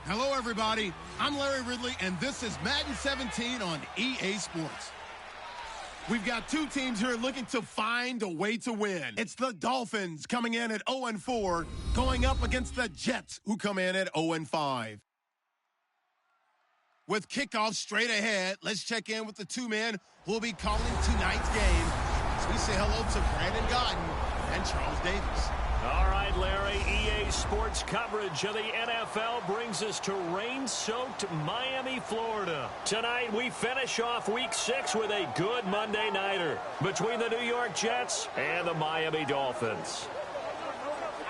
Hello, everybody. I'm Larry Ridley, and this is Madden 17 on EA Sports. We've got two teams here looking to find a way to win. It's the Dolphins coming in at 0-4, going up against the Jets, who come in at 0-5. With kickoff straight ahead, let's check in with the two men who will be calling tonight's game. So we say hello to Brandon Gaudin and Charles Davis. All right, Larry, EA Sports coverage of the NFL brings us to rain-soaked Miami, Florida. Tonight, we finish off Week 6 with a good Monday nighter between the New York Jets and the Miami Dolphins.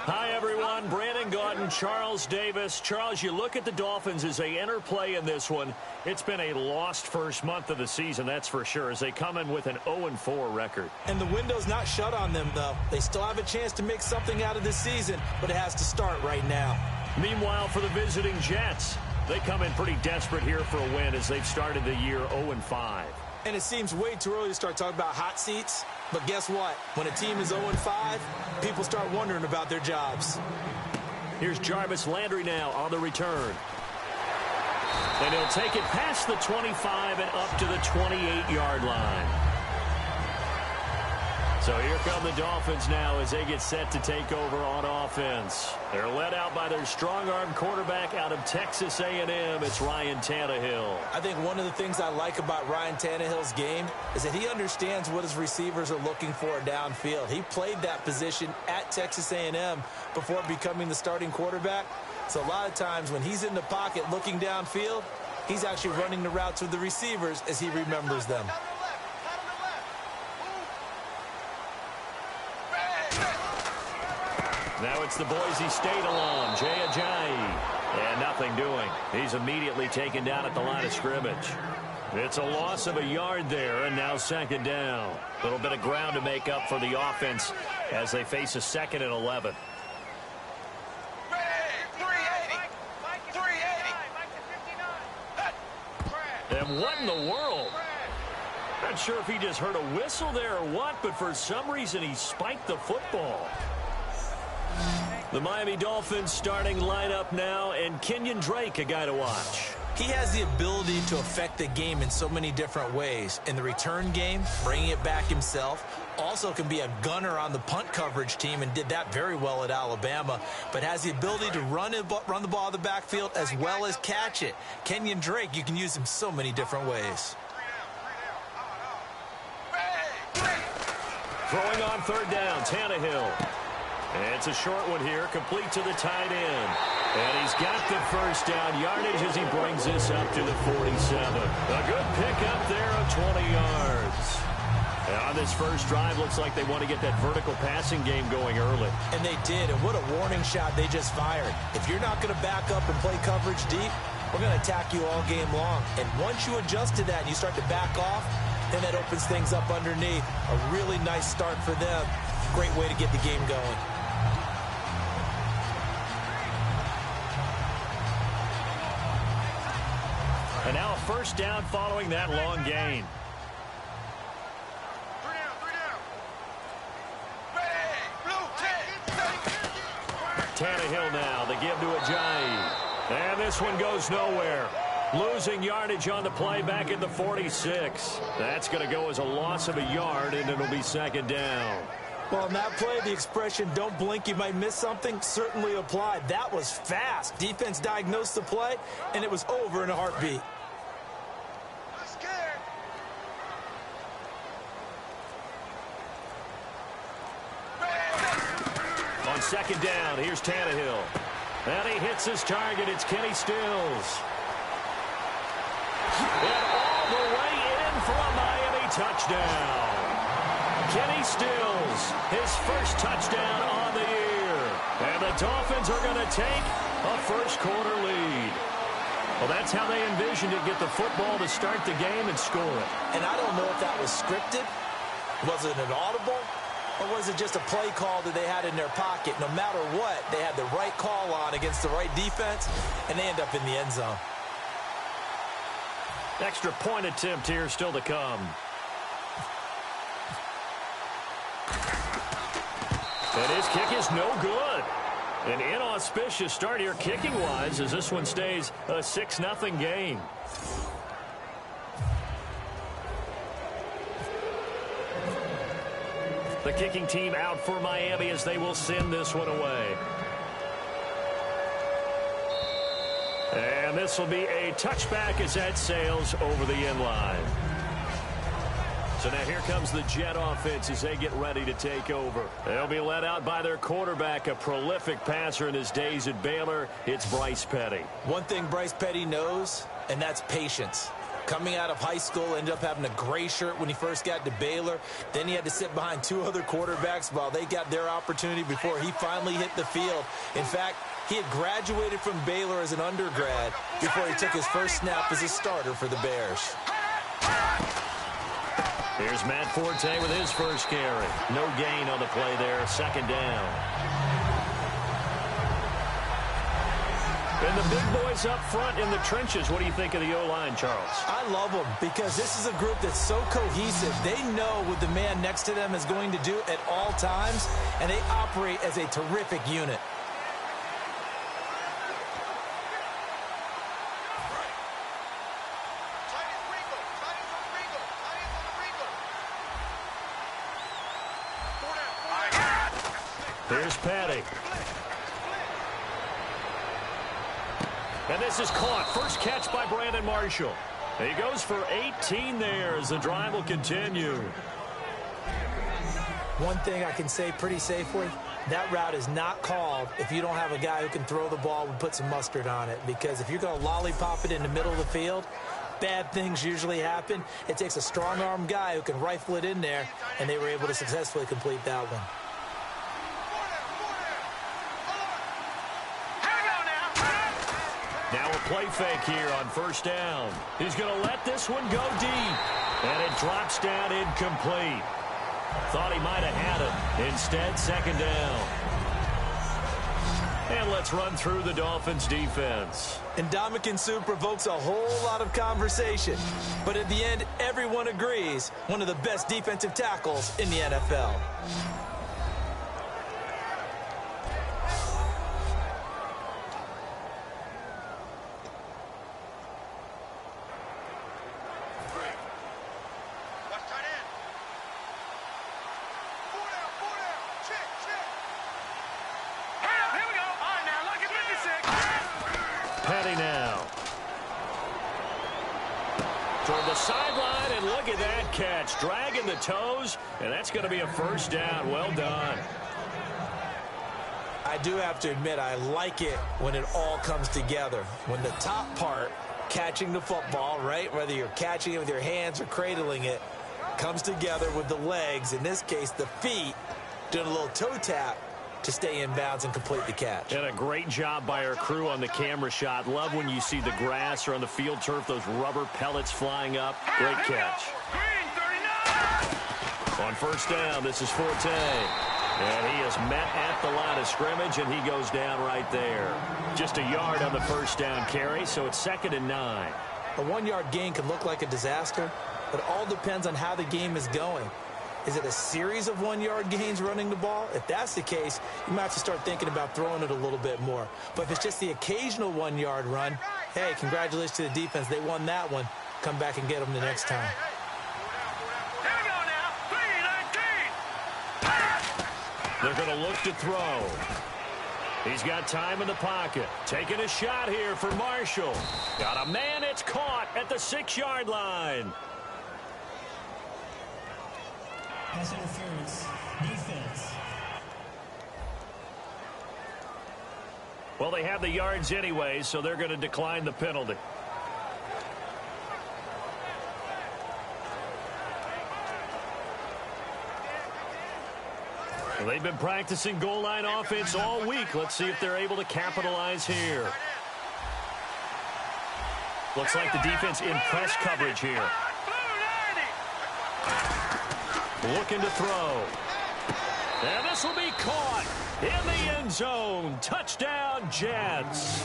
Hi, everyone. Brandon Gaudin, Charles Davis. Charles, you look at the Dolphins as they enter play in this one. It's been a lost first month of the season, that's for sure, as they come in with an 0-4 record. And the window's not shut on them, though. They still have a chance to make something out of this season, but it has to start right now. Meanwhile, for the visiting Jets, they come in pretty desperate here for a win as they've started the year 0-5. And it seems way too early to start talking about hot seats. But guess what? When a team is 0-5, people start wondering about their jobs. Here's Jarvis Landry now on the return. And he'll take it past the 25 and up to the 28-yard line. So here come the Dolphins now as they get set to take over on offense. They're led out by their strong-arm quarterback out of Texas A&M. It's Ryan Tannehill. I think one of the things I like about Ryan Tannehill's game is that he understands what his receivers are looking for downfield. He played that position at Texas A&M before becoming the starting quarterback. So a lot of times when he's in the pocket looking downfield, he's actually running the routes with the receivers as he remembers them. Now it's the Boise State alum, Jay Ajayi. And nothing doing. He's immediately taken down at the line of scrimmage. It's a loss of a yard there, and now second down. A little bit of ground to make up for the offense as they face a 2nd and 11. And what in the world? Not sure if he just heard a whistle there or what, but for some reason he spiked the football. The Miami Dolphins starting lineup now, and Kenyon Drake, a guy to watch. He has the ability to affect the game in so many different ways. In the return game, bringing it back himself. Also can be a gunner on the punt coverage team and did that very well at Alabama. But has the ability to run the ball out of the backfield as well as catch it. Kenyon Drake, you can use him so many different ways. Throwing on third down, Tannehill. And it's a short one here, complete to the tight end. And he's got the first down yardage as he brings this up to the 47. A good pickup there of 20 yards. And on this first drive, looks like they want to get that vertical passing game going early. And they did, and what a warning shot they just fired. If you're not going to back up and play coverage deep, we're going to attack you all game long. And once you adjust to that and you start to back off, then that opens things up underneath. A really nice start for them. Great way to get the game going. And now a first down following that long gain. Tannehill now, the give to Ajayi. And this one goes nowhere. Losing yardage on the play back at the 46. That's going to go as a loss of a yard, and it'll be second down. Well, in that play, the expression, don't blink, you might miss something, certainly applied. That was fast. Defense diagnosed the play, and it was over in a heartbeat. On second down, here's Tannehill. And he hits his target. It's Kenny Stills. And all the way in for a Miami touchdown. Kenny Stills, his first touchdown on the year. And the Dolphins are going to take a first-quarter lead. Well, that's how they envisioned it, get the football to start the game and score it. And I don't know if that was scripted. Was it an audible? Or was it just a play call that they had in their pocket? No matter what, they had the right call on against the right defense, and they end up in the end zone. Extra point attempt here still to come. And his kick is no good. An inauspicious start here kicking-wise as this one stays a 6-0 game. The kicking team out for Miami as they will send this one away. And this will be a touchback as that sails over the end line. So now here comes the Jet offense as they get ready to take over. They'll be led out by their quarterback, a prolific passer in his days at Baylor. It's Bryce Petty. One thing Bryce Petty knows, and that's patience. Coming out of high school, ended up having a gray shirt when he first got to Baylor. Then he had to sit behind two other quarterbacks while they got their opportunity before he finally hit the field. In fact, he had graduated from Baylor as an undergrad before he took his first snap as a starter for the Bears. Here's Matt Forte with his first carry. No gain on the play there, second down. And the big boys up front in the trenches. What do you think of the O-line, Charles? I love them because this is a group that's so cohesive. They know what the man next to them is going to do at all times, and they operate as a terrific unit. Here's Petty. And this is caught. First catch by Brandon Marshall. He goes for 18 there as the drive will continue. One thing I can say pretty safely, that route is not called if you don't have a guy who can throw the ball and put some mustard on it. Because if you're going to lollipop it in the middle of the field, bad things usually happen. It takes a strong-arm guy who can rifle it in there, and they were able to successfully complete that one. Now a play fake here on first down. He's going to let this one go deep. And it drops down incomplete. Thought he might have had it. Instead, second down. And let's run through the Dolphins defense. Ndamukong Suh provokes a whole lot of conversation. But at the end, everyone agrees one of the best defensive tackles in the NFL. Petty now. Toward the sideline, and look at that catch. Dragging the toes, and that's going to be a first down. Well done. I do have to admit, I like it when it all comes together. When the top part, catching the football, right, whether you're catching it with your hands or cradling it, comes together with the legs, in this case the feet, doing a little toe tap to stay in bounds and complete the catch. And a great job by our crew on the camera shot. Love when you see the grass or on the field turf, those rubber pellets flying up. Great catch. On first down, this is Forte. And he is met at the line of scrimmage, and he goes down right there. Just a yard on the first down carry, so it's 2nd and 9. A 1-yard gain can look like a disaster, but it all depends on how the game is going. Is it a series of 1-yard gains running the ball? If that's the case, you might have to start thinking about throwing it a little bit more. But if it's just the occasional 1-yard run, hey, congratulations to the defense. They won that one. Come back and get them the next time. They're going to look to throw. He's got time in the pocket. Taking a shot here for Marshall. Got a man. It's caught at the 6-yard line. Pass interference, defense. Well, they have the yards anyway, so they're going to decline the penalty. Well, they've been practicing goal line offense all week. Let's see if they're able to capitalize here. Looks like the defense in press coverage here. Looking to throw. And this will be caught in the end zone. Touchdown, Jets.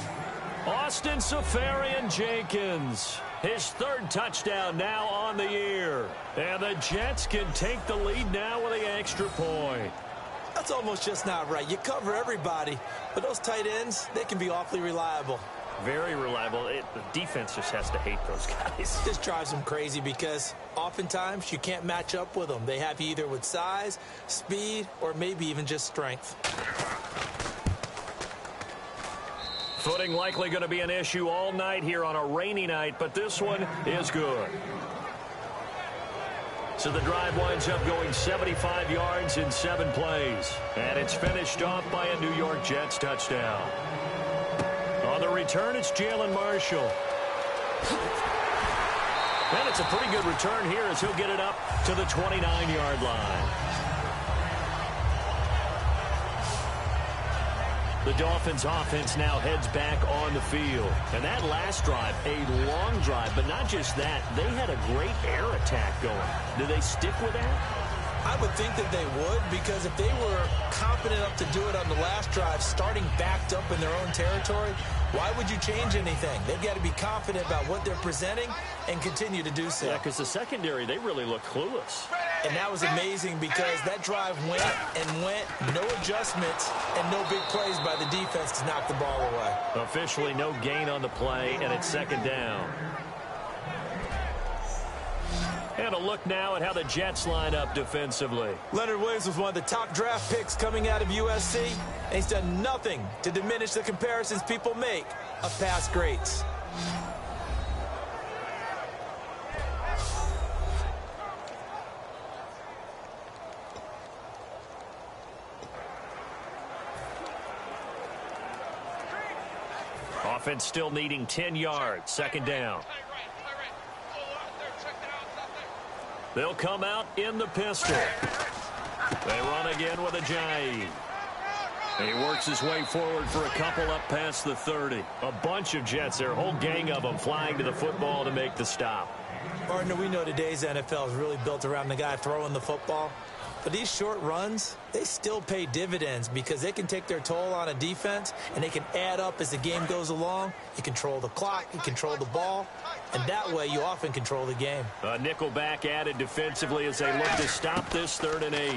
Austin Seferian-Jenkins. His 3rd touchdown now on the year. And the Jets can take the lead now with an extra point. That's almost just not right. You cover everybody, but those tight ends, they can be awfully reliable. Very reliable. The defense just has to hate those guys. This drives them crazy because oftentimes you can't match up with them. They have you either with size, speed, or maybe even just strength. Footing likely going to be an issue all night here on a rainy night, but this one is good. So the drive winds up going 75 yards in 7 plays. And it's finished off by a New York Jets touchdown. On the return, it's Jalen Marshall. And it's a pretty good return here as he'll get it up to the 29-yard line. The Dolphins offense now heads back on the field. And that last drive, a long drive, but not just that. They had a great air attack going. Do they stick with that? I would think that they would, because if they were confident enough to do it on the last drive, starting backed up in their own territory, why would you change anything? They've got to be confident about what they're presenting and continue to do so. Yeah, because the secondary, they really look clueless. And that was amazing because that drive went and went, no adjustments, and no big plays by the defense to knock the ball away. Officially no gain on the play, and it's second down. And a look now at how the Jets line up defensively. Leonard Williams was one of the top draft picks coming out of USC, and he's done nothing to diminish the comparisons people make of past greats. Offense still needing 10 yards. Second down. They'll come out in the pistol. They run again with Ajayi. He works his way forward for a couple up past the 30. A bunch of Jets there, a whole gang of them flying to the football to make the stop. Partner, we know today's NFL is really built around the guy throwing the football. But these short runs, they still pay dividends because they can take their toll on a defense and they can add up as the game goes along. You control the clock, you control the ball, and that way you often control the game. A nickel back added defensively as they look to stop this 3rd and 8.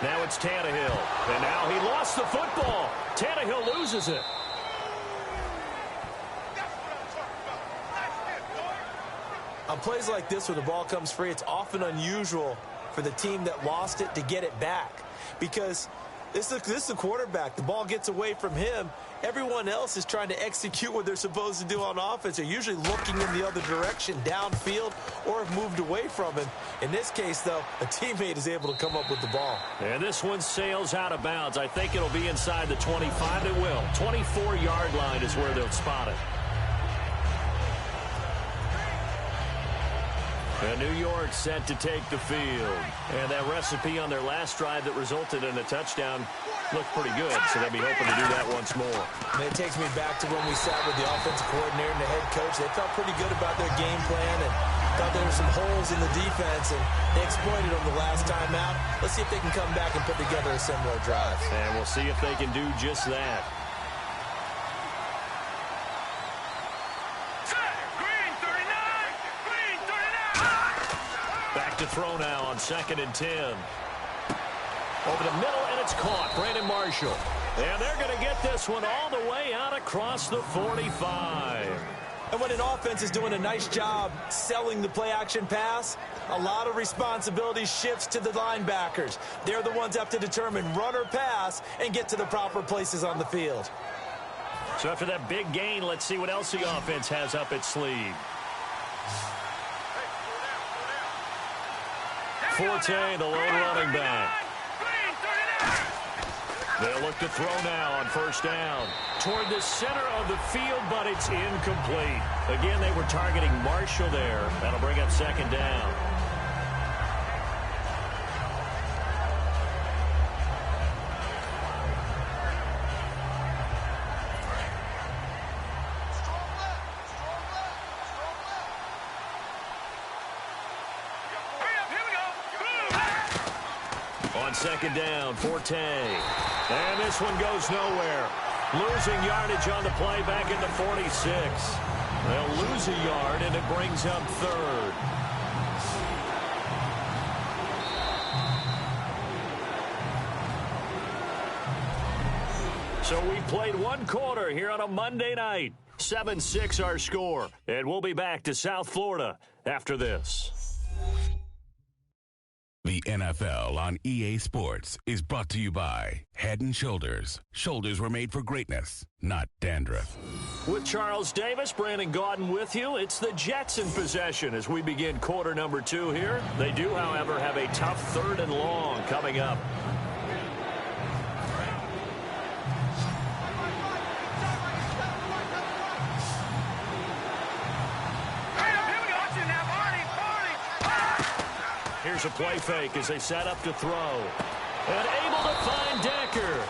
Now it's Tannehill, and now he lost the football. Tannehill loses it. On plays like this where the ball comes free, it's often unusual for the team that lost it to get it back, because this is the quarterback. The ball gets away from him. Everyone else is trying to execute what they're supposed to do on offense. They're usually looking in the other direction, downfield, or have moved away from him. In this case, though, a teammate is able to come up with the ball. And this one sails out of bounds. I think it'll be inside the 25. It will. 24-yard line is where they'll spot it. And New York set to take the field. And that recipe on their last drive that resulted in a touchdown looked pretty good, so they'll be hoping to do that once more. And it takes me back to when we sat with the offensive coordinator and the head coach. They felt pretty good about their game plan and thought there were some holes in the defense, and they exploited them the last time out. Let's see if they can come back and put together a similar drive. And we'll see if they can do just that. Back to throw now on 2nd and 10. Over the middle, and it's caught. Brandon Marshall. And they're going to get this one all the way out across the 45. And when an offense is doing a nice job selling the play-action pass, a lot of responsibility shifts to the linebackers. They're the ones that have to determine run or pass and get to the proper places on the field. So after that big gain, let's see what else the offense has up its sleeve. Forte, the lone running back. They'll look to throw now on 1st down. Toward the center of the field, but it's incomplete. Again, they were targeting Marshall there. That'll bring up 2nd down. On 2nd down, Forte. And this one goes nowhere. Losing yardage on the play back at the 46. They'll lose a yard, and it brings up 3rd. So we played one quarter here on a Monday night. 7-6 our score. And we'll be back to South Florida after this. The NFL on EA Sports is brought to you by Head & Shoulders. Shoulders were made for greatness, not dandruff. With Charles Davis, Brandon Gaudin with you. It's the Jets in possession as we begin quarter number 2 here. They do, however, have a tough 3rd and long coming up. Here's a play fake as they set up to throw. And able to find Decker.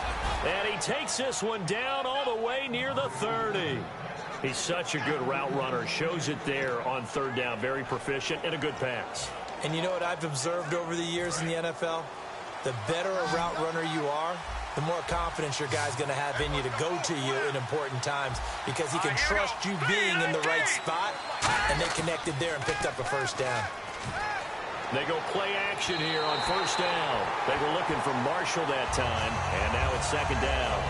And he takes this one down all the way near the 30. He's such a good route runner. Shows it there on 3rd down. Very proficient and a good pass. And you know what I've observed over the years in the NFL? The better a route runner you are, the more confidence your guy's going to have in you to go to you in important times because he can trust you being in the right spot. And they connected there and picked up a 1st down. They go play action here on 1st down. They were looking for Marshall that time, and now it's 2nd down.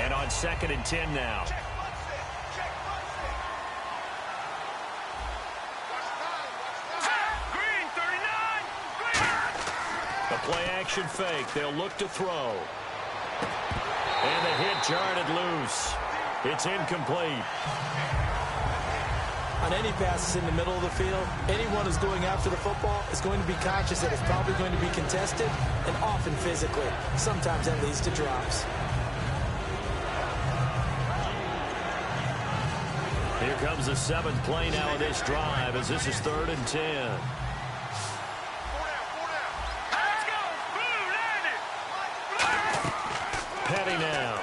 And on 2nd and 10 now. A play action fake. They'll look to throw. And the hit jarred it loose. It's incomplete. On any passes in the middle of the field, anyone who's going after the football is going to be conscious that it's probably going to be contested and often physically. Sometimes that leads to drops. Here comes the 7th play now of this drive as this is 3rd and 10. Petty now.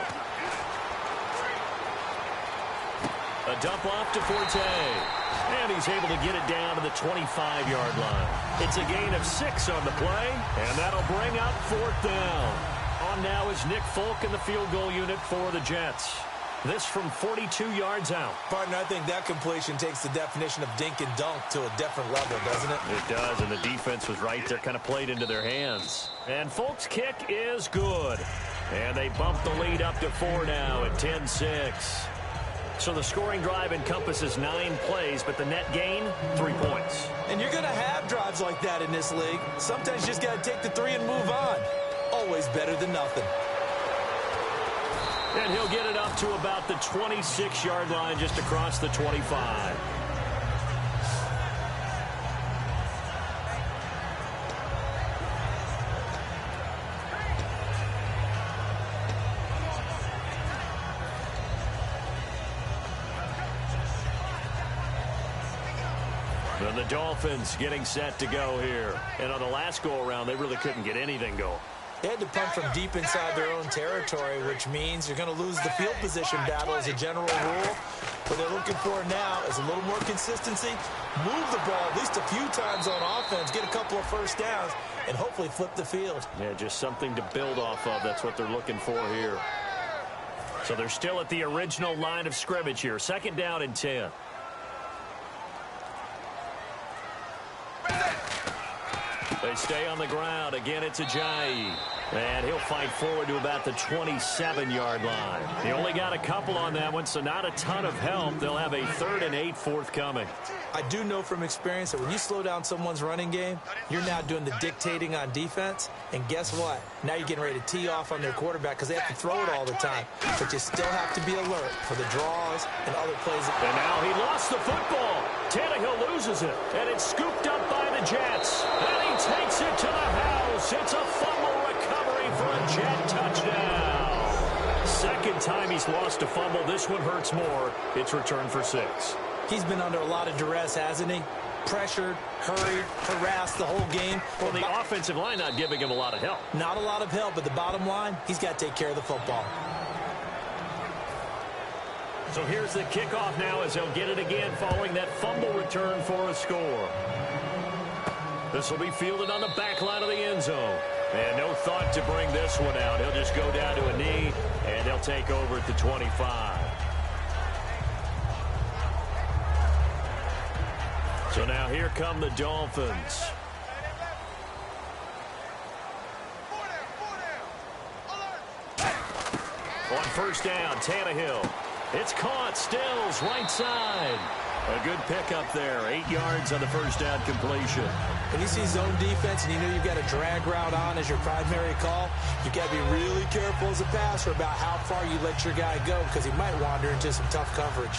A dump off to Forte. And he's able to get it down to the 25-yard line. It's a gain of 6 on the play, and that'll bring up 4th down. On now is Nick Folk in the field goal unit for the Jets. This from 42 yards out. Partner, I think that completion takes the definition of dink and dunk to a different level, doesn't it? It does, and the defense was right there, kind of played into their hands. And Folk's kick is good. And they bump the lead up to 4 now at 10-6. So the scoring drive encompasses 9 plays, but the net gain, 3 points. And you're going to have drives like that in this league. Sometimes you just got to take the 3 and move on. Always better than nothing. And he'll get it up to about the 26-yard line just across the 25. And the Dolphins getting set to go here. And on the last go-around, they really couldn't get anything going. They had to punt from deep inside their own territory, which means you're going to lose the field position battle as a general rule. What they're looking for now is a little more consistency, move the ball at least a few times on offense, get a couple of 1st downs, and hopefully flip the field. Yeah, just something to build off of. That's what they're looking for here. So they're still at the original line of scrimmage here. 2nd down and 10. They stay on the ground. Again, it's Ajayi. And he'll fight forward to about the 27-yard line. He only got a couple on that one, so not a ton of help. They'll have a 3rd and 8 forthcoming. I do know from experience that when you slow down someone's running game, you're now doing the dictating on defense. And guess what? Now you're getting ready to tee off on their quarterback because they have to throw it all the time. But you still have to be alert for the draws and other plays. And now he lost the football. Tannehill loses it. And it's scooped up by the Jets. And he takes it to the house. It's a fumble recovery for a Jet touchdown. 2nd time he's lost a fumble. This one hurts more. It's returned for 6. He's been under a lot of duress, hasn't he? Pressured, hurried, harassed the whole game. Well, the offensive line not giving him a lot of help. Not a lot of help, but the bottom line, he's got to take care of the football. So here's the kickoff now as he'll get it again following that fumble return for a score. This will be fielded on the back line of the end zone. And no thought to bring this one out. He'll just go down to a knee, and they'll take over at the 25. So now here come the Dolphins. On first down, Tannehill. It's caught. Stills, right side. A good pickup there. 8 yards on the first down completion. When you see zone defense and you know you've got a drag route on as your primary call, you've got to be really careful as a passer about how far you let your guy go because he might wander into some tough coverage.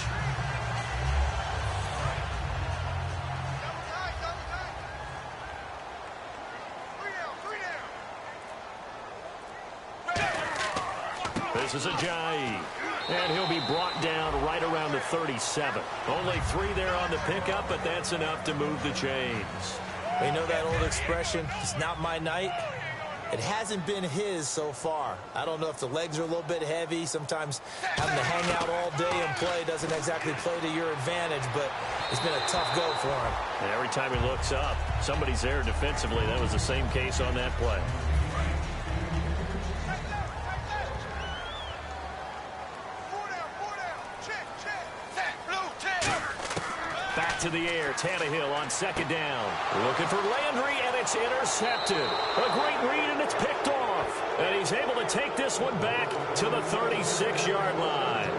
This is Ajayi. And he'll be brought down right around the 37. Only 3 there on the pickup, but that's enough to move the chains. You know that old expression, it's not my night? It hasn't been his so far. I don't know if the legs are a little bit heavy. Sometimes having to hang out all day and play doesn't exactly play to your advantage, but it's been a tough go for him. And every time he looks up, somebody's there defensively. That was the same case on that play. Back to the air, Tannehill on second down. Looking for Landry, and it's intercepted. A great read, and it's picked off. And he's able to take this one back to the 36-yard line.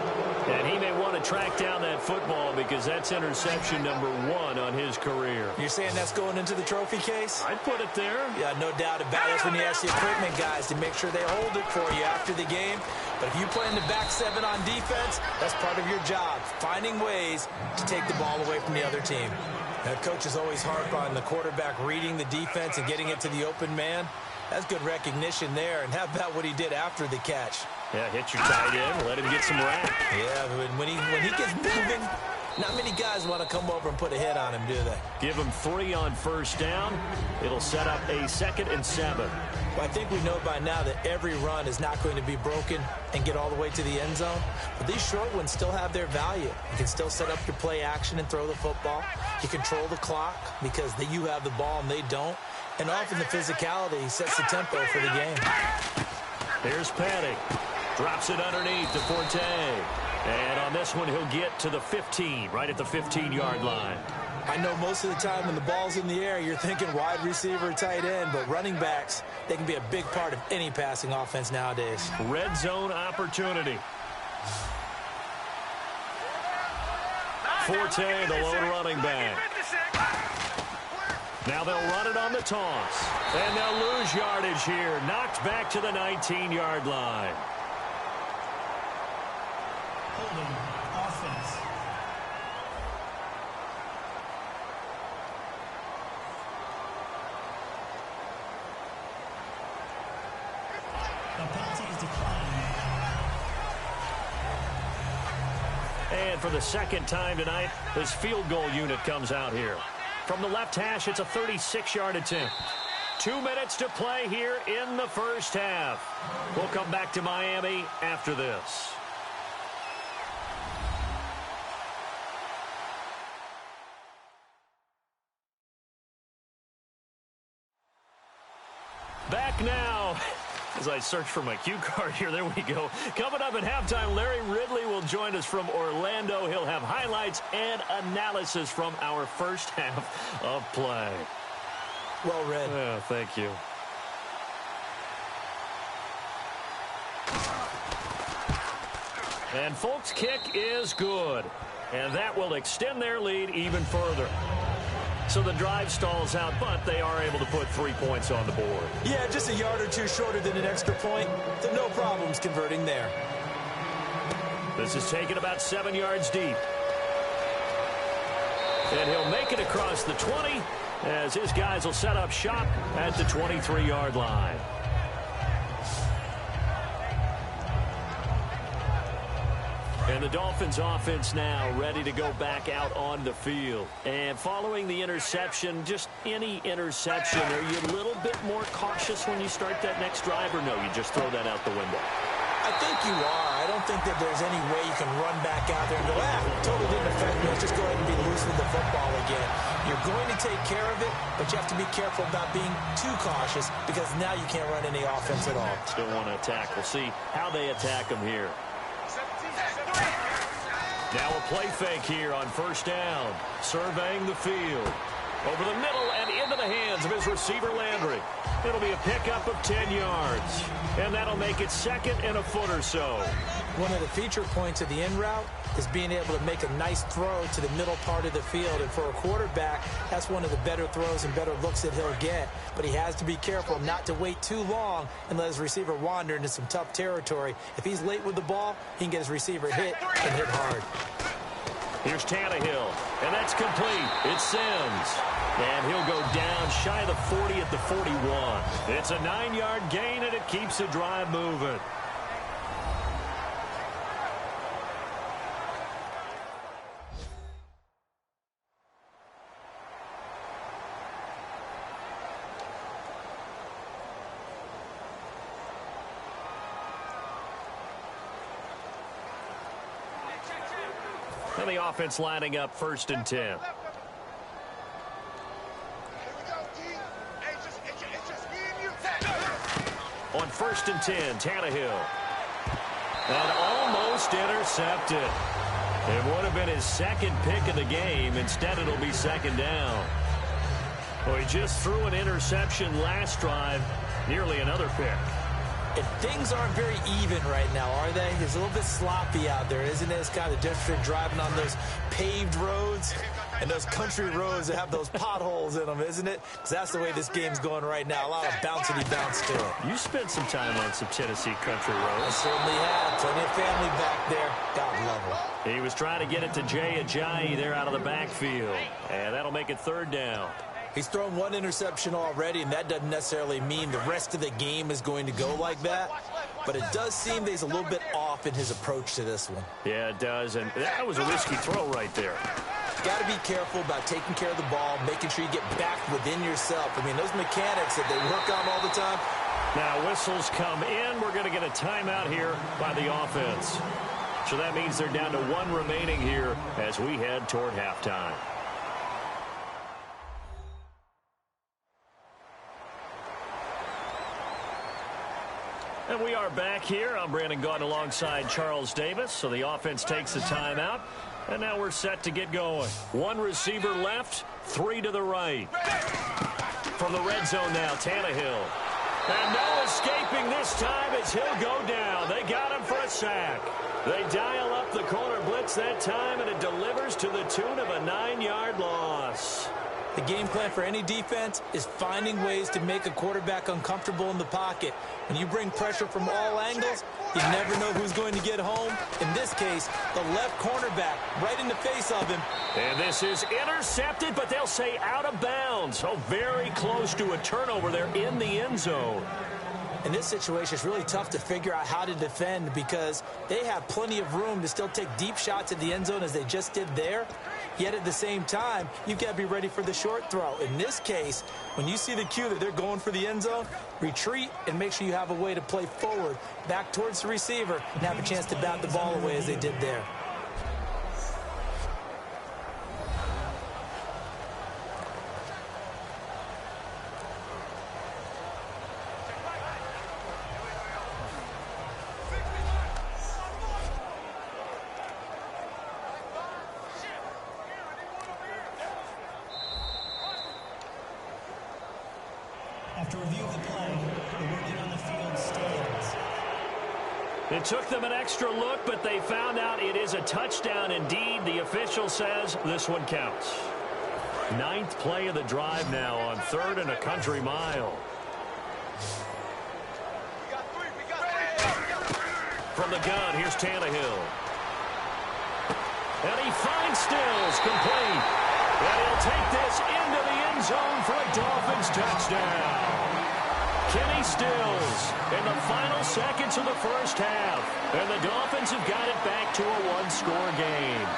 And he may want to track down that football because that's interception number 1 on his career. You're saying that's going into the trophy case? I'd put it there. Yeah, no doubt about it. That's when you ask the equipment guys to make sure they hold it for you after the game. But if you play in the back 7 on defense, that's part of your job, finding ways to take the ball away from the other team. That coach is always harp on the quarterback reading the defense and getting it to the open man. That's good recognition there. And how about what he did after the catch? Yeah, hit your tight end, let him get some rap. Yeah, when he gets moving, not many guys want to come over and put a hit on him, do they? Give him 3 on first down. It'll set up a 2nd and 7. Well, I think we know by now that every run is not going to be broken and get all the way to the end zone. But these short ones still have their value. You can still set up your play action and throw the football. You control the clock because you have the ball and they don't. And often the physicality sets the tempo for the game. Here's Petty. Drops it underneath to Forte. And on this one, he'll get to the 15, right at the 15-yard line. I know most of the time when the ball's in the air, you're thinking wide receiver, tight end, but running backs, they can be a big part of any passing offense nowadays. Red zone opportunity. Forte, the lone running back. Now they'll run it on the toss. And they'll lose yardage here. Knocked back to the 19-yard line. Holding offense. The penalty is declined. And for the 2nd time tonight, this field goal unit comes out here. From the left hash, it's a 36-yard attempt. 2 minutes to play here in the first half. We'll come back to Miami after this. Back now. As I search for my cue card here, there we go. Coming up at halftime, Larry Ridley will join us from Orlando. He'll have highlights and analysis from our first half of play. Well read. Yeah, thank you. And Folks' kick is good. And that will extend their lead even further. So the drive stalls out, but they are able to put 3 points on the board. Yeah, just a yard or two shorter than an extra point. So no problems converting there. This is taken about 7 yards deep. And he'll make it across the 20 as his guys will set up shop at the 23-yard line. And the Dolphins offense now ready to go back out on the field. And following the interception, just any interception, are you a little bit more cautious when you start that next drive, or no, you just throw that out the window? I think you are. I don't think that there's any way you can run back out there and go, totally didn't affect me. Let's just go ahead and be loose with the football again. You're going to take care of it, but you have to be careful about being too cautious because now you can't run any offense at all. Still want to attack. We'll see how they attack them here. Now a play fake here on first down. Surveying the field. Over the middle and into the hands of his receiver, Landry. It'll be a pickup of 10 yards. And that'll make it second and a foot or so. One of the feature points of the in route is being able to make a nice throw to the middle part of the field. And for a quarterback, that's one of the better throws and better looks that he'll get. But he has to be careful not to wait too long and let his receiver wander into some tough territory. If he's late with the ball, he can get his receiver hit and hit hard. Here's Tannehill, and that's complete. It's Sims. And he'll go down shy of the 40 at the 41. It's a 9-yard gain, and it keeps the drive moving. And the offense lining up 1st and 10. On 1st and 10, Tannehill. And almost intercepted. It would have been his second pick of the game. Instead, it'll be 2nd down. Well, he just threw an interception last drive. Nearly another pick. And things aren't very even right now, are they? It's a little bit sloppy out there, isn't it? It's kind of different driving on those paved roads and those country roads that have those potholes in them, isn't it? Because that's the way this game's going right now. A lot of bouncy bounce to it. You spent some time on some Tennessee country roads. I certainly have. Plenty of family back there. God love them. He was trying to get it to Jay Ajayi there out of the backfield. And that'll make it 3rd down. He's thrown one interception already, and that doesn't necessarily mean the rest of the game is going to go like that. But it does seem that he's a little bit off in his approach to this one. Yeah, it does, and that was a risky throw right there. Got to be careful about taking care of the ball, making sure you get back within yourself. I mean, those mechanics that they work on all the time. Now, whistles come in. We're going to get a timeout here by the offense. So that means they're down to 1 remaining here as we head toward halftime. And we are back here. I'm Brandon Gaudin alongside Charles Davis. So the offense takes the timeout. And now we're set to get going. 1 receiver left, 3 to the right. From the red zone now, Tannehill. And no escaping this time as he'll go down. They got him for a sack. They dial up the corner blitz that time, and it delivers to the tune of a 9-yard loss. The game plan for any defense is finding ways to make a quarterback uncomfortable in the pocket. When you bring pressure from all angles, you never know who's going to get home. In this case, the left cornerback right in the face of him. And this is intercepted, but they'll say out of bounds. So very close to a turnover there in the end zone. In this situation, it's really tough to figure out how to defend because they have plenty of room to still take deep shots at the end zone as they just did there. Yet at the same time, you've got to be ready for the short throw. In this case, when you see the cue that they're going for the end zone, retreat and make sure you have a way to play forward, back towards the receiver, and have a chance to bat the ball away as they did there. After review of the play, the wording on the field stands. It took them an extra look, but they found out it is a touchdown indeed. The official says this one counts. 9th play of the drive now on 3rd and a country mile. From the gun, here's Tannehill. And he finds Stills, complete. And he'll take this into the end zone for a Dolphins touchdown. Kenny Stills in the final seconds of the first half. And the Dolphins have got it back to a 1-score game.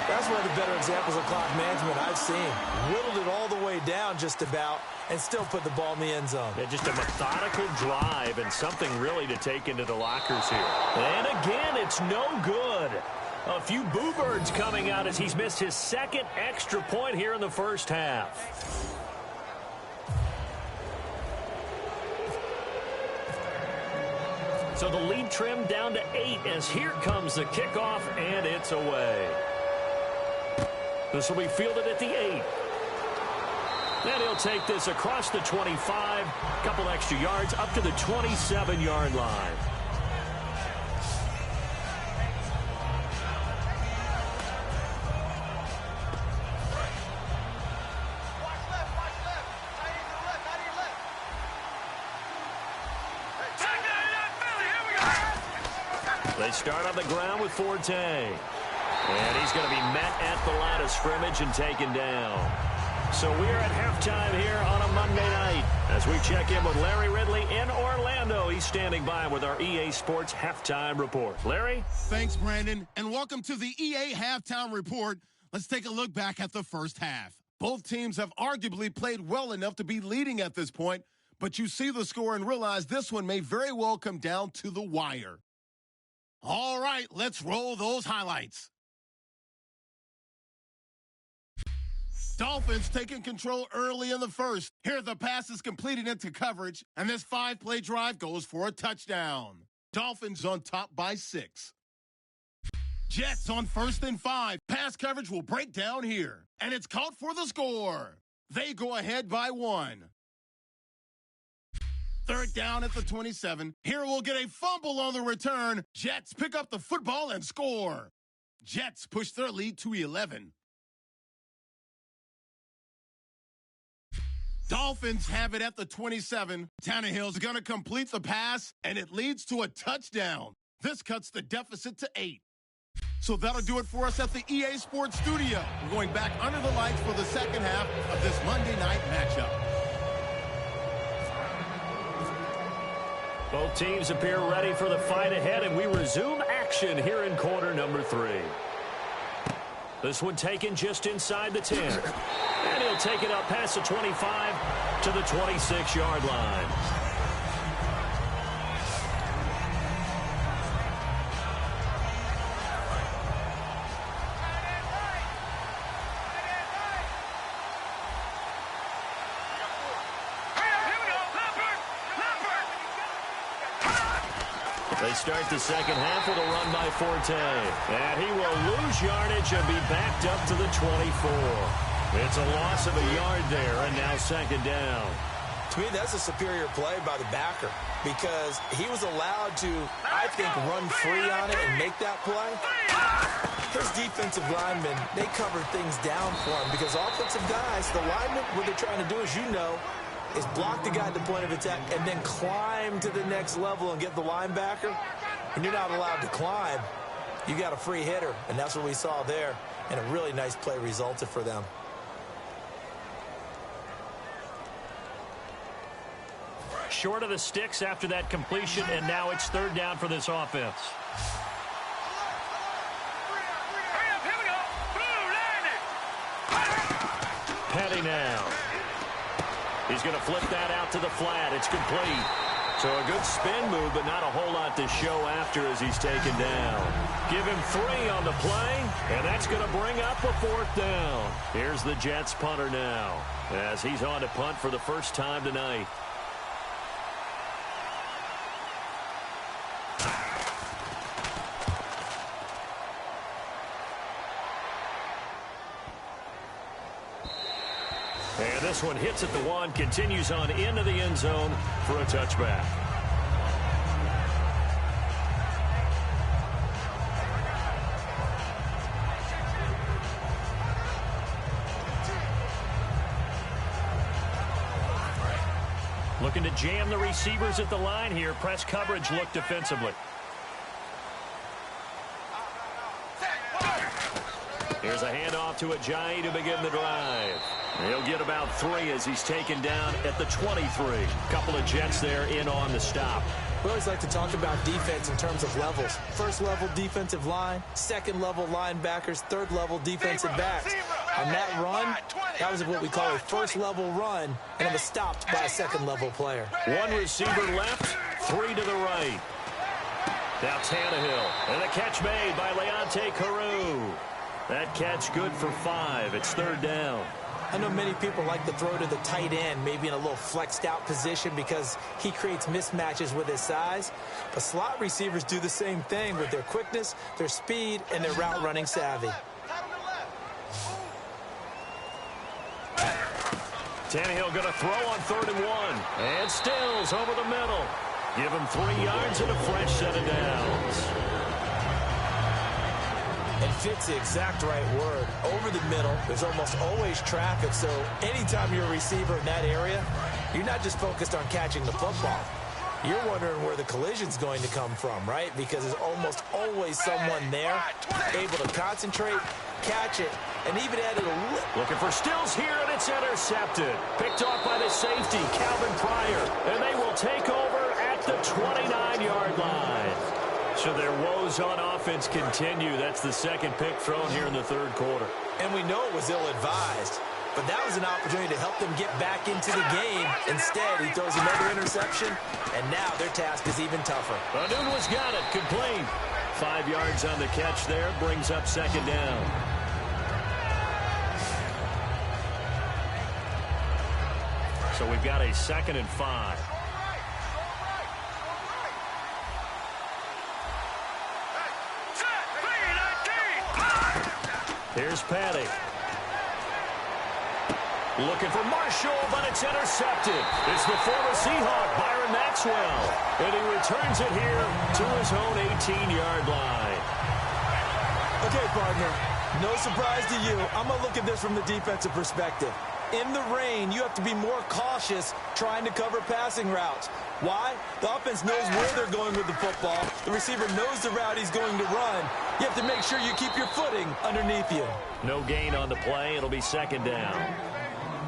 That's one of the better examples of clock management I've seen. Whittled it all the way down just about and still put the ball in the end zone. Yeah, just a methodical drive and something really to take into the lockers here. And again, it's no good. A few boo birds coming out as he's missed his 2nd extra point here in the first half. So the lead trimmed down to 8 as here comes the kickoff, and it's away. This will be fielded at the 8. And he'll take this across the 25, a couple extra yards up to the 27-yard line. They start on the ground with Forte. And he's going to be met at the line of scrimmage and taken down. So we're at halftime here on a Monday night as we check in with Larry Ridley in Orlando. He's standing by with our EA Sports Halftime Report. Larry? Thanks, Brandon, and welcome to the EA Halftime Report. Let's take a look back at the first half. Both teams have arguably played well enough to be leading at this point, but you see the score and realize this one may very well come down to the wire. All right, let's roll those highlights. Dolphins taking control early in the first. Here the pass is completed into coverage, and this 5-play drive goes for a touchdown. Dolphins on top by 6. Jets on 1st and 5. Pass coverage will break down here, and it's caught for the score. They go ahead by 1. 3rd down at the 27. Here we'll get a fumble on the return. Jets pick up the football and score. Jets push their lead to 11. Dolphins have it at the 27. Tannehill's going to complete the pass, and it leads to a touchdown. This cuts the deficit to 8. So that'll do it for us at the EA Sports Studio. We're going back under the lights for the second half of this Monday night matchup. Both teams appear ready for the fight ahead, and we resume action here in quarter number 3. This one taken just inside the 10. And he'll take it up past the 25 to the 26-yard line. They start the second half with a run by Forte. And he will lose yardage and be backed up to the 24. It's a loss of a yard there, and now second down. To me, that's a superior play by the backer because he was allowed to, I think, run free on it and make that play. His defensive linemen, they covered things down for him because offensive guys, the linemen, what they're trying to do, as you know, is block the guy at the point of attack and then climb to the next level and get the linebacker. And you're not allowed to climb. You got a free hitter, and that's what we saw there. And a really nice play resulted for them. Short of the sticks after that completion, and now it's 3rd down for this offense. Petty now. He's going to flip that out to the flat. It's complete. So a good spin move, but not a whole lot to show after as he's taken down. Give him 3 on the play, and that's going to bring up a 4th down. Here's the Jets punter now as he's on to punt for the first time tonight. And this one hits at the 1, continues on into the end zone for a touchback. Looking to jam the receivers at the line here. Press coverage look defensively. Here's a handoff to Ajayi to begin the drive. He'll get about 3 as he's taken down at the 23. Couple of Jets there in on the stop. We always like to talk about defense in terms of levels. First level defensive line, second level linebackers, third level defensive backs. On that run, that was what we call a first level run, and it was stopped by a second level player. 1 receiver left, 3 to the right. Now Tannehill, and a catch made by Leonte Carew. That catch good for 5. It's 3rd down. I know many people like to throw to the tight end, maybe in a little flexed out position because he creates mismatches with his size. But slot receivers do the same thing with their quickness, their speed, and their route running savvy. Tannehill going to throw on 3rd and 1. And Stills over the middle. Give him 3 yards and a fresh set of downs. And fits the exact right word. Over the middle, there's almost always traffic, so anytime you're a receiver in that area, you're not just focused on catching the football. You're wondering where the collision's going to come from, right? Because there's almost always someone there able to concentrate, catch it, and even add it a little. Looking for Stills here, and it's intercepted. Picked off by the safety, Calvin Pryor. And they will take over at the 29-yard line. So their woes on offense continue. That's the second pick thrown here in the 3rd quarter. And we know it was ill-advised, but that was an opportunity to help them get back into the game. Instead, he throws another interception, and now their task is even tougher. Anunwa's got it, complete. 5 yards on the catch there, brings up 2nd down. So we've got a 2nd and 5. Here's Patty. Looking for Marshall, but it's intercepted. It's the former Seahawk, Byron Maxwell. And he returns it here to his own 18-yard line. Okay, partner, no surprise to you. I'm going to look at this from the defensive perspective. In the rain, you have to be more cautious trying to cover passing routes. Why? The offense knows where they're going with the football. The receiver knows the route he's going to run. You have to make sure you keep your footing underneath you. No gain on the play. It'll be 2nd down.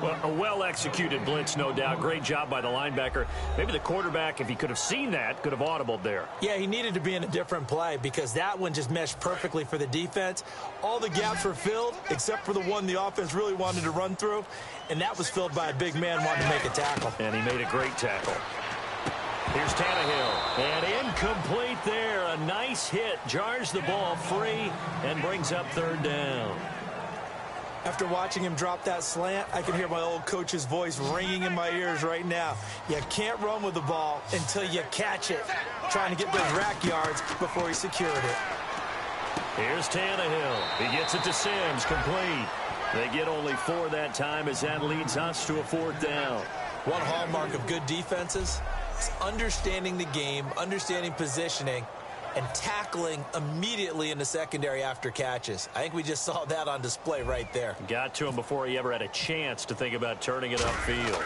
Well, a well-executed blitz, no doubt. Great job by the linebacker. Maybe the quarterback, if he could have seen that, could have audibled there. Yeah, he needed to be in a different play because that one just meshed perfectly for the defense. All the gaps were filled except for the one the offense really wanted to run through, and that was filled by a big man wanting to make a tackle. And he made a great tackle. Here's Tannehill. And incomplete there. A nice hit. Jars the ball free and brings up 3rd down. After watching him drop that slant, I can hear my old coach's voice ringing in my ears right now. You can't run with the ball until you catch it. Trying to get those rack yards before he secured it. Here's Tannehill. He gets it to Sims, complete. They get only 4 that time as that leads us to a 4th down. One hallmark of good defenses is understanding the game, understanding positioning, and tackling immediately in the secondary after catches. I think we just saw that on display right there. Got to him before he ever had a chance to think about turning it upfield.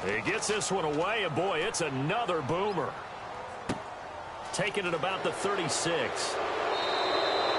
He gets this one away, and boy, it's another boomer. Taking it about the 36.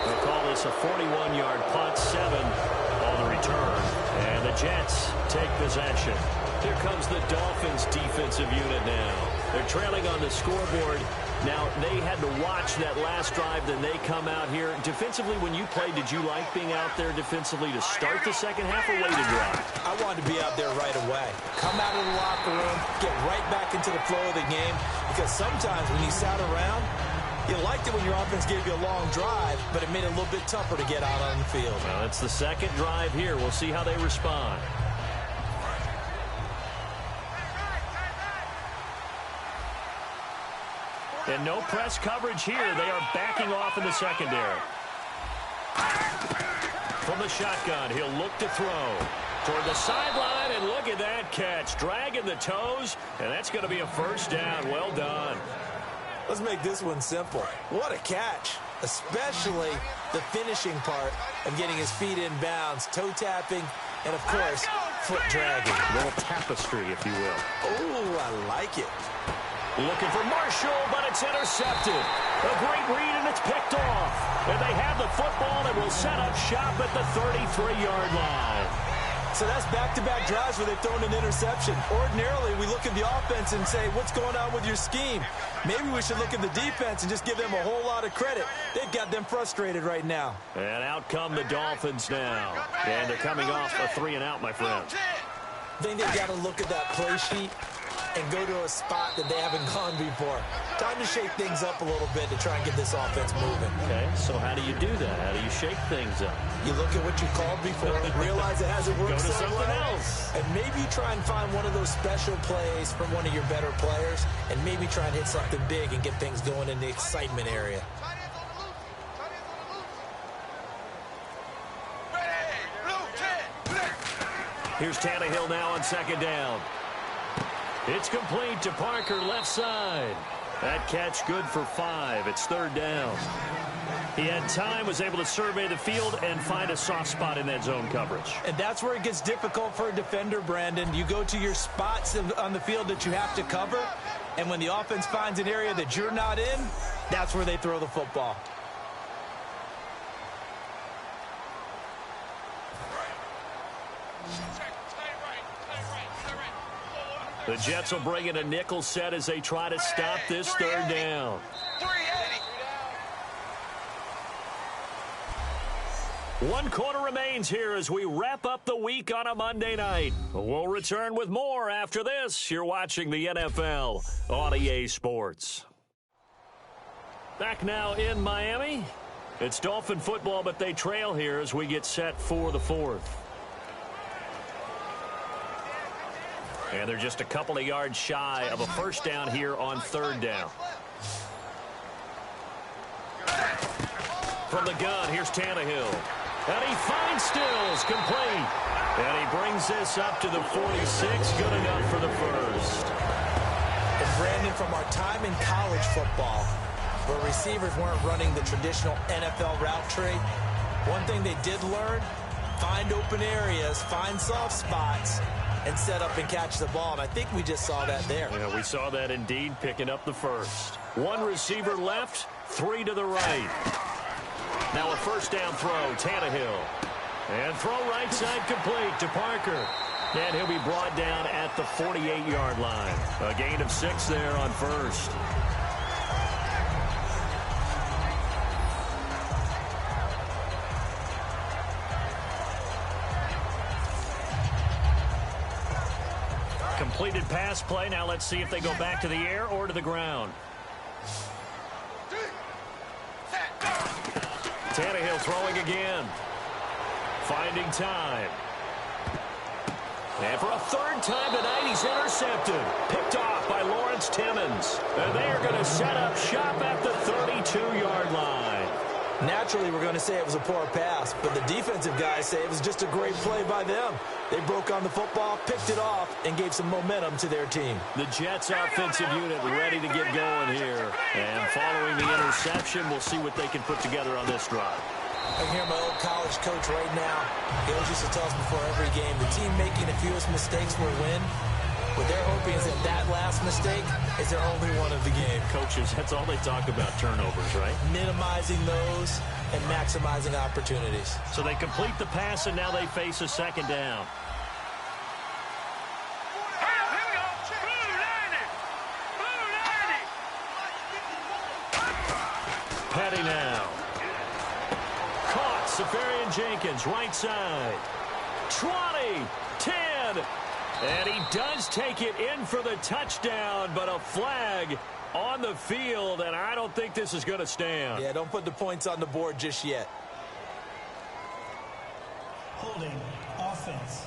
We'll call this a 41-yard punt, 7 on the return. And the Jets take possession. Here comes the Dolphins defensive unit now. They're trailing on the scoreboard. Now, they had to watch that last drive, then they come out here. Defensively, when you played, did you like being out there defensively to start the second half or late to drive? I wanted to be out there right away. Come out of the locker room, get right back into the flow of the game, because sometimes when you sat around, you liked it when your offense gave you a long drive, but it made it a little bit tougher to get out on the field. Well, it's the second drive here. We'll see how they respond. And no press coverage here. They are backing off in the secondary. From the shotgun, he'll look to throw. Toward the sideline, and look at that catch. Dragging the toes, and that's going to be a 1st down. Well done. Let's make this one simple. What a catch, especially the finishing part of getting his feet in bounds, toe tapping, and, of course, foot dragging. A little tapestry, if you will. Oh, I like it. Looking for Marshall, but it's intercepted. A great read, and it's picked off. And they have the football and will set up shop at the 33-yard line. So that's back-to-back drives where they've thrown an interception. Ordinarily, we look at the offense and say, what's going on with your scheme? Maybe we should look at the defense and just give them a whole lot of credit. They've got them frustrated right now. And out come the Dolphins now. And they're coming off a 3-and-out, my friend. I think they've got to look at that play sheet and go to a spot that they haven't gone before. Time to shake things up a little bit to try and get this offense moving. Okay, so how do you do that? How do you shake things up? You look at what you called before, realize it hasn't worked Go to so something well, else. and maybe try and find one of those special plays from one of your better players, and maybe try and hit something big and get things going in the excitement area. Here's Tannehill now on second down. It's complete to Parker, left side. That catch good for 5. It's third down. He had time, was able to survey the field and find a soft spot in that zone coverage. And that's where it gets difficult for a defender, Brandon. You go to your spots on the field that you have to cover, and when the offense finds an area that you're not in, that's where they throw the football. The Jets will bring in a nickel set as they try to stop this third down. 1 quarter remains here as we wrap up the week on a Monday night. We'll return with more after this. You're watching the NFL on EA Sports. Back now in Miami. It's Dolphin football, but they trail here as we get set for the 4th. And they're just a couple of yards shy of a first down here on third down. From the gun, here's Tannehill. And he finds Stills, complete. And he brings this up to the 46, good enough for the first. And Brandon, from our time in college football, where receivers weren't running the traditional NFL route tree, one thing they did learn, find open areas, find soft spots, and set up and catch the ball. And I think we just saw that there. Yeah, we saw that indeed, picking up the first. 1 receiver left, 3 to the right. Now a first down throw, Tannehill. And throw right side complete to Parker. And he'll be brought down at the 48-yard line. A gain of 6 there on first. Completed pass play. Now let's see if they go back to the air or to the ground. Tannehill throwing again. Finding time. And for a third time tonight, he's intercepted. Picked off by Lawrence Timmons. And they are going to set up shop at the 32-yard line. Naturally, we're going to say it was a poor pass, but the defensive guys say it was just a great play by them. They broke on the football, picked it off, and gave some momentum to their team. The Jets offensive unit ready to get going here. And following the interception, we'll see what they can put together on this drive. I can hear my old college coach right now. He always used to tell us before every game, the team making the fewest mistakes will win. What they're hoping is that last mistake is their only one of the game. Coaches, that's all they talk about, turnovers, right? Minimizing those and maximizing opportunities. So they complete the pass, and now they face a second down. Petty now. Caught, Safarian Jenkins, right side. 20, 10. And he does take it in for the touchdown, but a flag on the field, and I don't think this is going to stand. Yeah, don't put the points on the board just yet. Holding offense.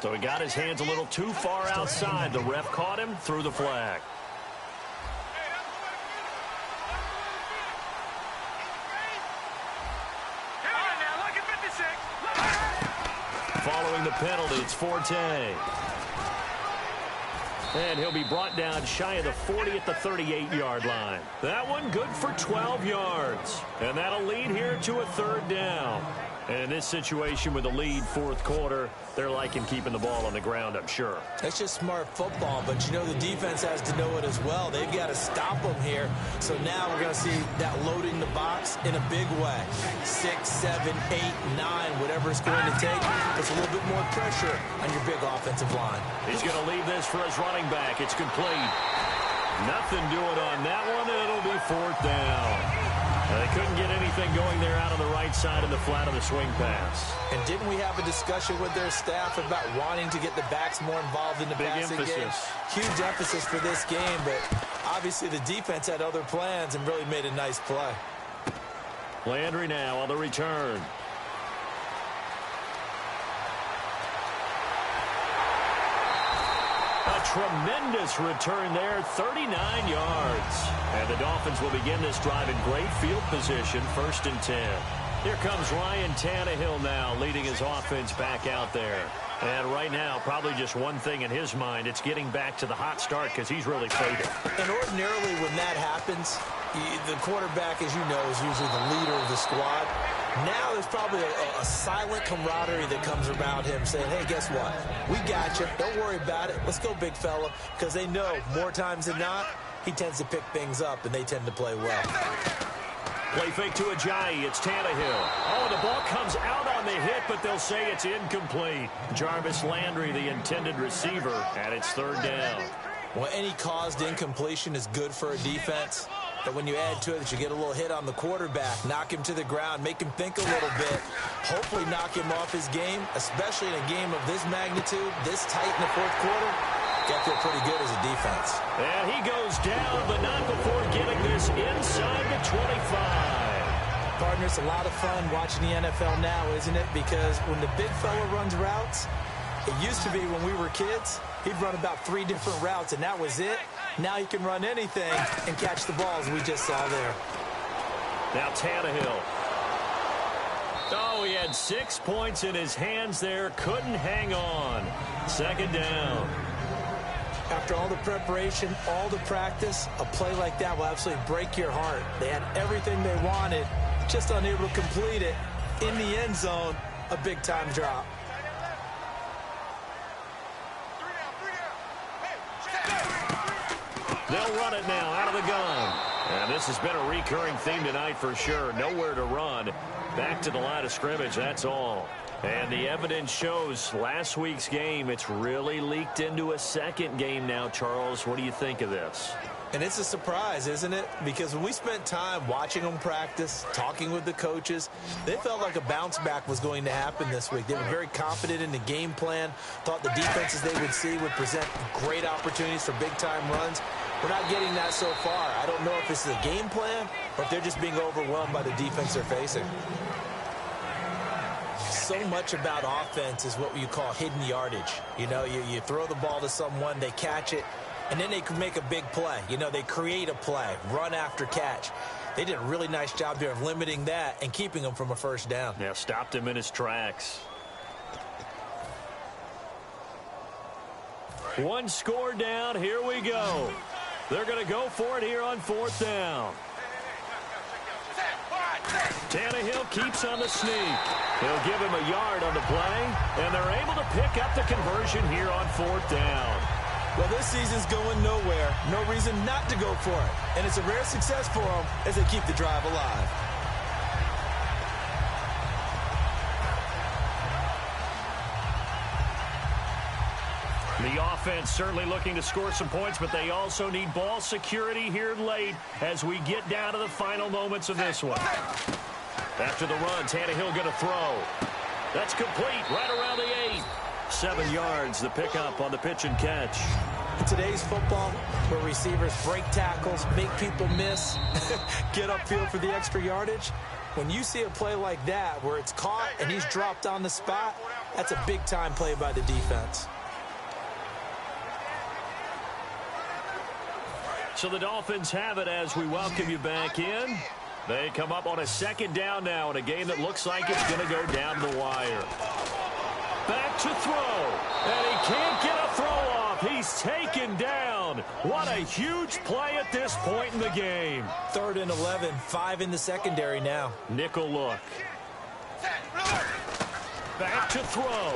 So he got his hands a little too far outside. The ref caught him, threw the flag. Following the penalty, it's Forte. And he'll be brought down shy of the 40 at the 38-yard line. That one good for 12 yards. And that'll lead here to a third down. And in this situation with the lead fourth quarter, they're liking keeping the ball on the ground, I'm sure. That's just smart football, but you know the defense has to know it as well. They've got to stop them here. So now we're going to see that loading the box in a big way. 6, 7, 8, 9, whatever it's going to take. Puts a little bit more pressure on your big offensive line. He's going to leave this for his running back. It's complete. Nothing doing on that one. It'll be fourth down. They couldn't get anything going there out on the right side of the flat of the swing pass. And didn't we have a discussion with their staff about wanting to get the backs more involved in the passing game? Huge emphasis for this game, but obviously the defense had other plans and really made a nice play. Landry now on the return. A tremendous return there, 39 yards. And the Dolphins will begin this drive in great field position, 1st and 10. Here comes Ryan Tannehill now, leading his offense back out there. And right now, probably just one thing in his mind. It's getting back to the hot start because he's really faded. And ordinarily when that happens, the quarterback, as you know, is usually the leader of the squad. Now there's probably a silent camaraderie that comes about him saying, hey, guess what? We got you. Don't worry about it. Let's go, big fella. Because they know more times than not, he tends to pick things up, and they tend to play well. Play fake to Ajayi. It's Tannehill. Oh, the ball comes out on the hit, but they'll say it's incomplete. Jarvis Landry, the intended receiver, and it's third down. Well, any caused incompletion is good for a defense. But when you add to it that you get a little hit on the quarterback, knock him to the ground, make him think a little bit, hopefully knock him off his game, especially in a game of this magnitude, this tight in the fourth quarter, got to feel pretty good as a defense. And he goes down, but not before getting this inside the 25. Partner, it's a lot of fun watching the NFL now, isn't it? Because when the big fella runs routes, it used to be when we were kids, he'd run about 3 different routes, and that was it. Now he can run anything and catch the balls we just saw there. Now Tannehill. Oh, he had 6 points in his hands there. Couldn't hang on. Second down. After all the preparation, all the practice, a play like that will absolutely break your heart. They had everything they wanted, just unable to complete it. In the end zone, a big-time drop. They'll run it now out of the gun. And this has been a recurring theme tonight for sure. Nowhere to run. Back to the line of scrimmage, that's all. And the evidence shows last week's game, it's really leaked into a second game now, Charles. What do you think of this? And it's a surprise, isn't it? Because when we spent time watching them practice, talking with the coaches, they felt like a bounce back was going to happen this week. They were very confident in the game plan, thought the defenses they would see would present great opportunities for big-time runs. We're not getting that so far. I don't know if this is a game plan or if they're just being overwhelmed by the defense they're facing. So much about offense is what you call hidden yardage. You know, you throw the ball to someone, they catch it, and then they can make a big play. You know, they create a play, run after catch. They did a really nice job there of limiting that and keeping him from a first down. Yeah, stopped him in his tracks. One score down. Here we go. They're going to go for it here on fourth down. Tannehill keeps on the sneak. He'll give him a yard on the play, and they're able to pick up the conversion here on fourth down. Well, this season's going nowhere. No reason not to go for it. And it's a rare success for them as they keep the drive alive. The offense certainly looking to score some points, but they also need ball security here late as we get down to the final moments of this one. After the run, Tannehill going to throw. That's complete right around the 8. 7 yards, the pickup on the pitch and catch. In today's football, where receivers break tackles, make people miss, get upfield for the extra yardage, when you see a play like that where it's caught and he's dropped on the spot, that's a big-time play by the defense. So the Dolphins have it as we welcome you back in. They come up on a second down now in a game that looks like it's going to go down the wire. Back to throw. And he can't get a throw off. He's taken down. What a huge play at this point in the game. 3rd and 11, 5 in the secondary now. Nickel look. Back to throw.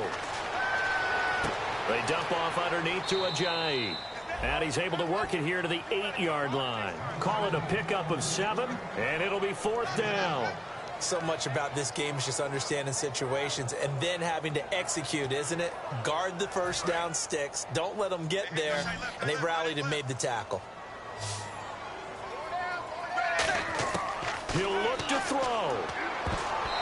They dump off underneath to Ajayi. And he's able to work it here to the 8-yard line. Call it a pickup of 7, and it'll be fourth down. So much about this game is just understanding situations and then having to execute, isn't it? Guard the first down sticks. Don't let them get there. And they rallied and made the tackle. He'll look to throw.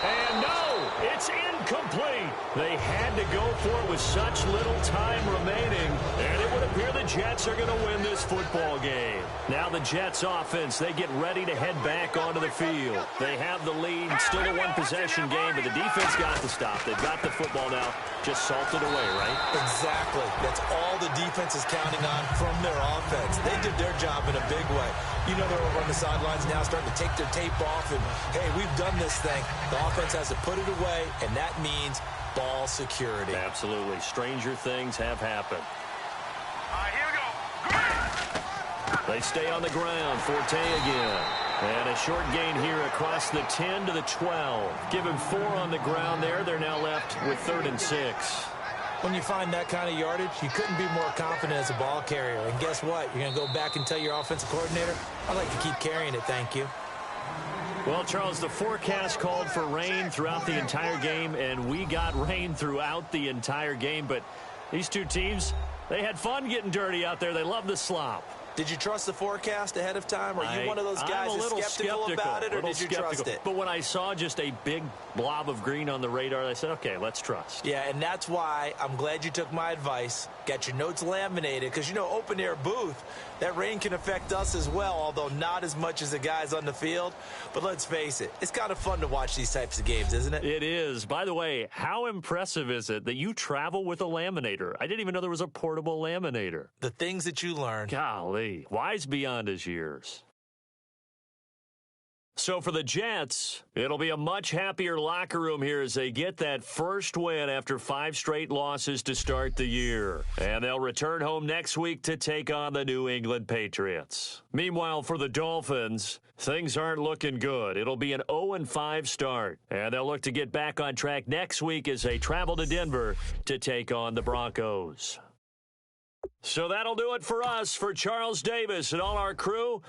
And no, it's Incomplete. They had to go for it with such little time remaining, and it would appear the Jets are going to win this football game. Now the Jets offense, they get ready to head back onto the field. They have the lead, still a one-possession game, but the defense got the stop. They've got the football now, just salted away, right? Exactly. That's all the defense is counting on from their offense. They did their job in a big way. You know they're over on the sidelines now starting to take their tape off, and, hey, we've done this thing. The offense has to put it away, and that means ball security. Absolutely. Stranger things have happened. Here we go. They stay on the ground. Forte again. And a short gain here across the 10 to the 12. Give him 4 on the ground there. They're now left with 3rd and 6. When you find that kind of yardage, you couldn't be more confident as a ball carrier. And guess what? You're going to go back and tell your offensive coordinator, I'd like to keep carrying it, thank you. Well, Charles, the forecast called for rain throughout the entire game, and we got rain throughout the entire game. But these two teams, they had fun getting dirty out there. They love the slop. Did you trust the forecast ahead of time? Are you one of those guys that's skeptical about it, or did you trust it? But when I saw just a big blob of green on the radar, I said, okay, let's trust. Yeah, and that's why I'm glad you took my advice. Got your notes laminated, because, you know, open-air booth, that rain can affect us as well, although not as much as the guys on the field. But let's face it, it's kind of fun to watch these types of games, isn't it? It is. By the way, how impressive is it that you travel with a laminator? I didn't even know there was a portable laminator. The things that you learn. Golly, wise beyond his years. So for the Jets, it'll be a much happier locker room here as they get that first win after 5 straight losses to start the year. And they'll return home next week to take on the New England Patriots. Meanwhile, for the Dolphins, things aren't looking good. It'll be an 0-5 start. And they'll look to get back on track next week as they travel to Denver to take on the Broncos. So that'll do it for us. For Charles Davis and all our crew,